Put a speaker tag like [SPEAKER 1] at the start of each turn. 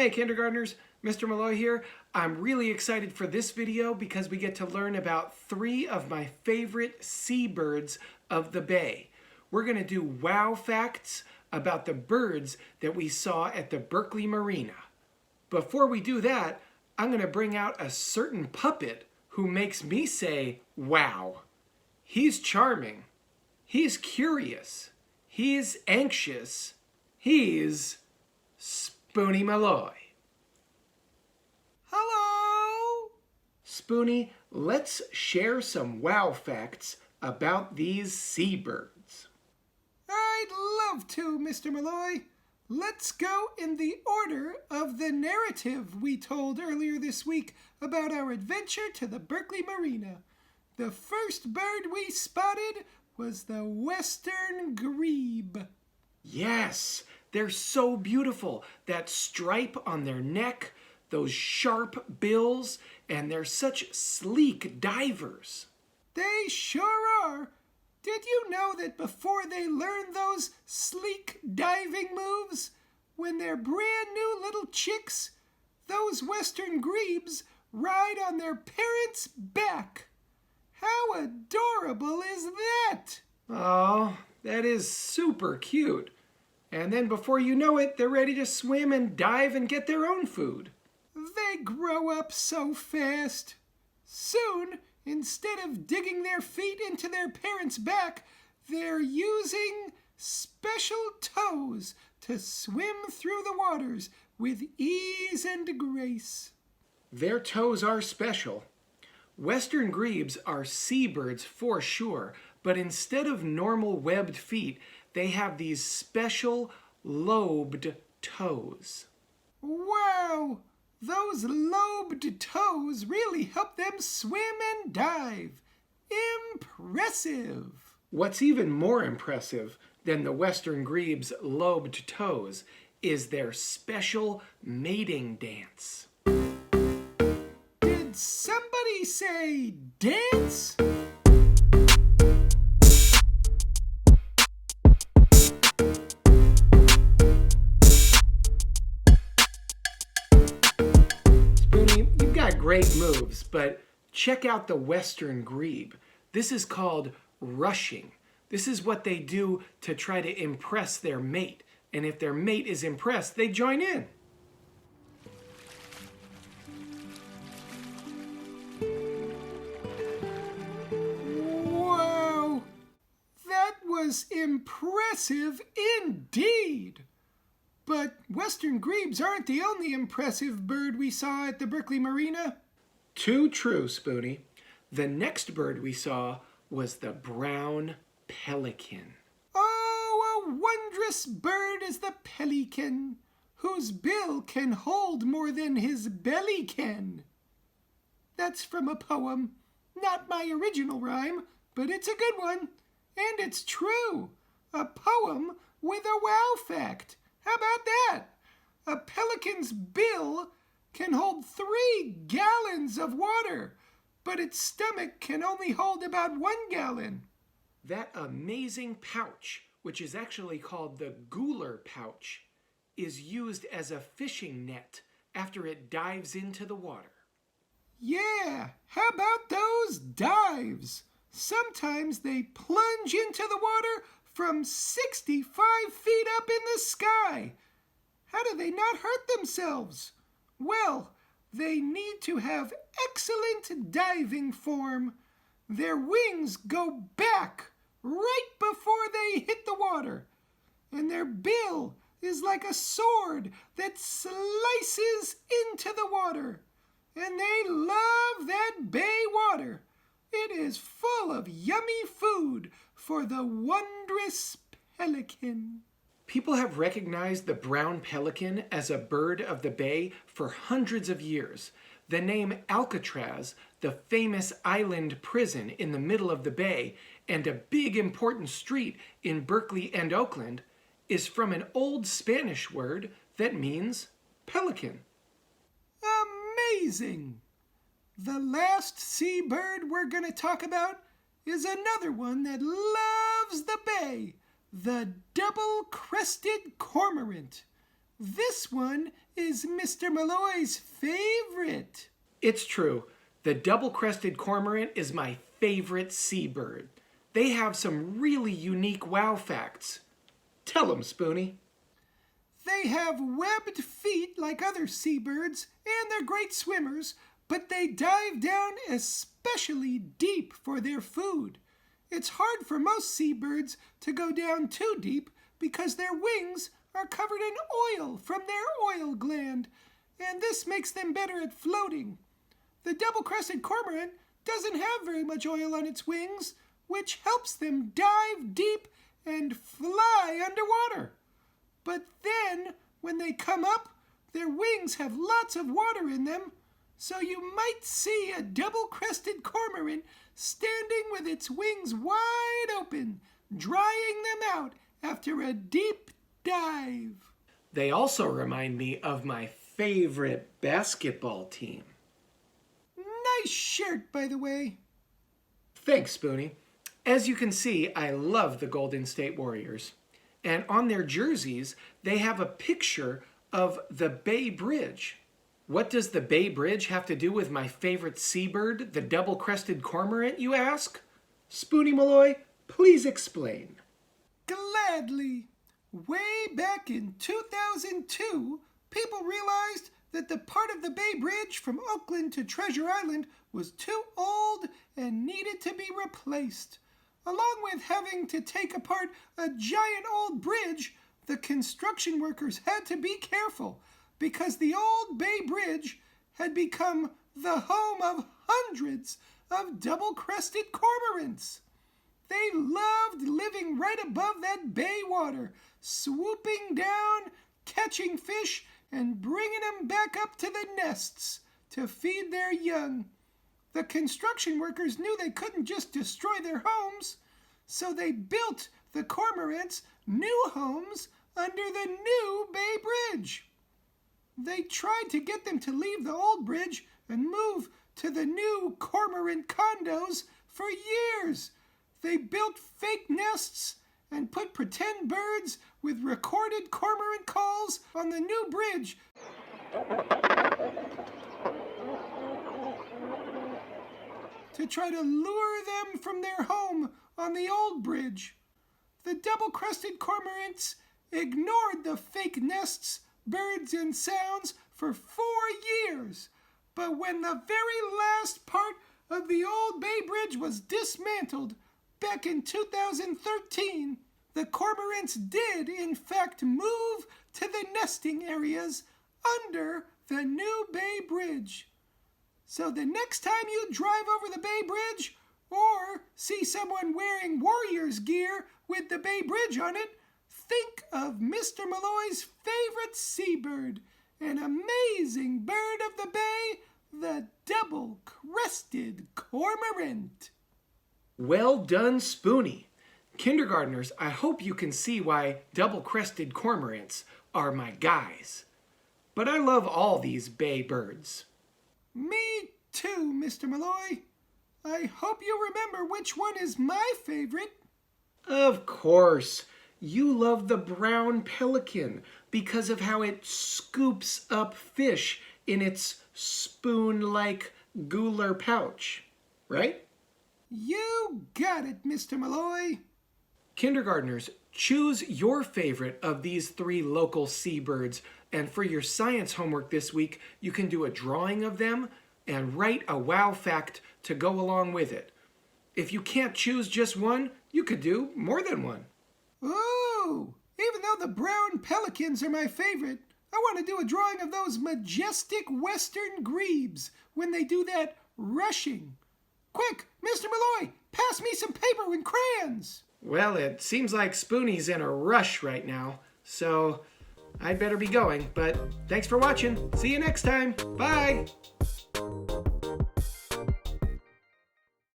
[SPEAKER 1] Hey kindergartners, Mr. Malloy here. I'm really excited for this video because we get to learn about 3 of my favorite seabirds of the bay. We're going to do wow facts about the birds that we saw at the Berkeley Marina. Before we do that, I'm going to bring out a certain puppet who makes me say wow. He's charming. He's curious. He's anxious. He's Spoony Malloy.
[SPEAKER 2] Hello!
[SPEAKER 1] Spoony, let's share some wow facts about these seabirds.
[SPEAKER 2] I'd love to, Mr. Malloy. Let's go in the order of the narrative we told earlier this week about our adventure to the Berkeley Marina. The first bird we spotted was the western grebe.
[SPEAKER 1] Yes, they're so beautiful. That stripe on their neck, those sharp bills, and they're such sleek divers.
[SPEAKER 2] They sure are. Did you know that before they learn those sleek diving moves, when they're brand new little chicks, those western grebes ride on their parents' back? How adorable is that?
[SPEAKER 1] Oh, that is super cute. And then before you know it, they're ready to swim and dive and get their own food.
[SPEAKER 2] They grow up so fast. Soon, instead of digging their feet into their parents' back, they're using special toes to swim through the waters with ease and grace.
[SPEAKER 1] Their toes are special. Western grebes are seabirds for sure, but instead of normal webbed feet, they have these special lobed toes.
[SPEAKER 2] Wow! Those lobed toes really help them swim and dive. Impressive!
[SPEAKER 1] What's even more impressive than the western grebe's lobed toes is their special mating dance.
[SPEAKER 2] Did somebody say dance?
[SPEAKER 1] Spoony, you've got great moves, but check out the western grebe. This is called rushing. This is what they do to try to impress their mate. And if their mate is impressed, they join in.
[SPEAKER 2] Wow! That was impressive indeed! But western grebes aren't the only impressive bird we saw at the Berkeley Marina.
[SPEAKER 1] Too true, Spoony. The next bird we saw was the brown pelican.
[SPEAKER 2] Oh, a wondrous bird is the pelican, whose bill can hold more than his belly can. That's from a poem. Not my original rhyme, but it's a good one. And it's true. A poem with a wow fact. How about that? A pelican's bill can hold 3 gallons of water, but its stomach can only hold about 1 gallon.
[SPEAKER 1] That amazing pouch, which is actually called the gular pouch, is used as a fishing net after it dives into the water.
[SPEAKER 2] Yeah, how about those dives? Sometimes they plunge into the water from 65 feet up in the sky. How do they not hurt themselves? Well, they need to have excellent diving form. Their wings go back right before they hit the water, and their bill is like a sword that slices into the water. And they love that bay water. It is full of yummy food for the wondrous pelican.
[SPEAKER 1] People have recognized the brown pelican as a bird of the bay for hundreds of years. The name Alcatraz, the famous island prison in the middle of the bay, and a big important street in Berkeley and Oakland, is from an old Spanish word that means pelican.
[SPEAKER 2] Amazing! The last seabird we're going to talk about is another one that loves the bay, the double-crested cormorant. This one is Mr. Malloy's favorite.
[SPEAKER 1] It's true. The double-crested cormorant is my favorite seabird. They have some really unique wow facts. Tell them, Spoony.
[SPEAKER 2] They have webbed feet like other seabirds, and they're great swimmers, but they dive down especially deep for their food. It's hard for most seabirds to go down too deep because their wings are covered in oil from their oil gland, and this makes them better at floating. The double-crested cormorant doesn't have very much oil on its wings, which helps them dive deep and fly underwater. But then, when they come up, their wings have lots of water in them, so you might see a double-crested cormorant standing with its wings wide open, drying them out after a deep dive.
[SPEAKER 1] They also remind me of my favorite basketball team.
[SPEAKER 2] Nice shirt, by the way.
[SPEAKER 1] Thanks, Spoony. As you can see, I love the Golden State Warriors. And on their jerseys, they have a picture of the Bay Bridge. What does the Bay Bridge have to do with my favorite seabird, the double-crested cormorant, you ask? Spoony Malloy, please explain.
[SPEAKER 2] Gladly. Way back in 2002, people realized that the part of the Bay Bridge from Oakland to Treasure Island was too old and needed to be replaced. Along with having to take apart a giant old bridge, the construction workers had to be careful because the old Bay Bridge had become the home of hundreds of double-crested cormorants. They loved living right above that bay water, swooping down, catching fish, and bringing them back up to the nests to feed their young. The construction workers knew they couldn't just destroy their homes, so they built the cormorants new homes under the new Bay Bridge. They tried to get them to leave the old bridge and move to the new cormorant condos for years. They built fake nests and put pretend birds with recorded cormorant calls on the new bridge to try to lure them from their home on the old bridge. The double-crested cormorants ignored the fake nests, birds, and sounds for 4 years. But when the very last part of the old Bay Bridge was dismantled back in 2013, the cormorants did in fact move to the nesting areas under the new Bay Bridge. So the next time you drive over the Bay Bridge or see someone wearing Warriors gear with the Bay Bridge on it, think of Mr. Malloy's favorite seabird, an amazing bird of the bay, the double-crested cormorant.
[SPEAKER 1] Well done, Spoony. Kindergartners, I hope you can see why double-crested cormorants are my guys. But I love all these bay birds.
[SPEAKER 2] Me too, Mr. Malloy. I hope you remember which one is my favorite.
[SPEAKER 1] Of course. You love the brown pelican because of how it scoops up fish in its spoon-like gular pouch, right?
[SPEAKER 2] You got it, Mr. Malloy.
[SPEAKER 1] Kindergartners, choose your favorite of these 3 local seabirds, and for your science homework this week, you can do a drawing of them and write a wow fact to go along with it. If you can't choose just one, you could do more than one.
[SPEAKER 2] Ooh, even though the brown pelicans are my favorite, I want to do a drawing of those majestic western grebes when they do that rushing. Quick, Mr. Malloy, pass me some paper and crayons.
[SPEAKER 1] Well, it seems like Spoony's in a rush right now, so I'd better be going, but thanks for watching. See you next time. Bye!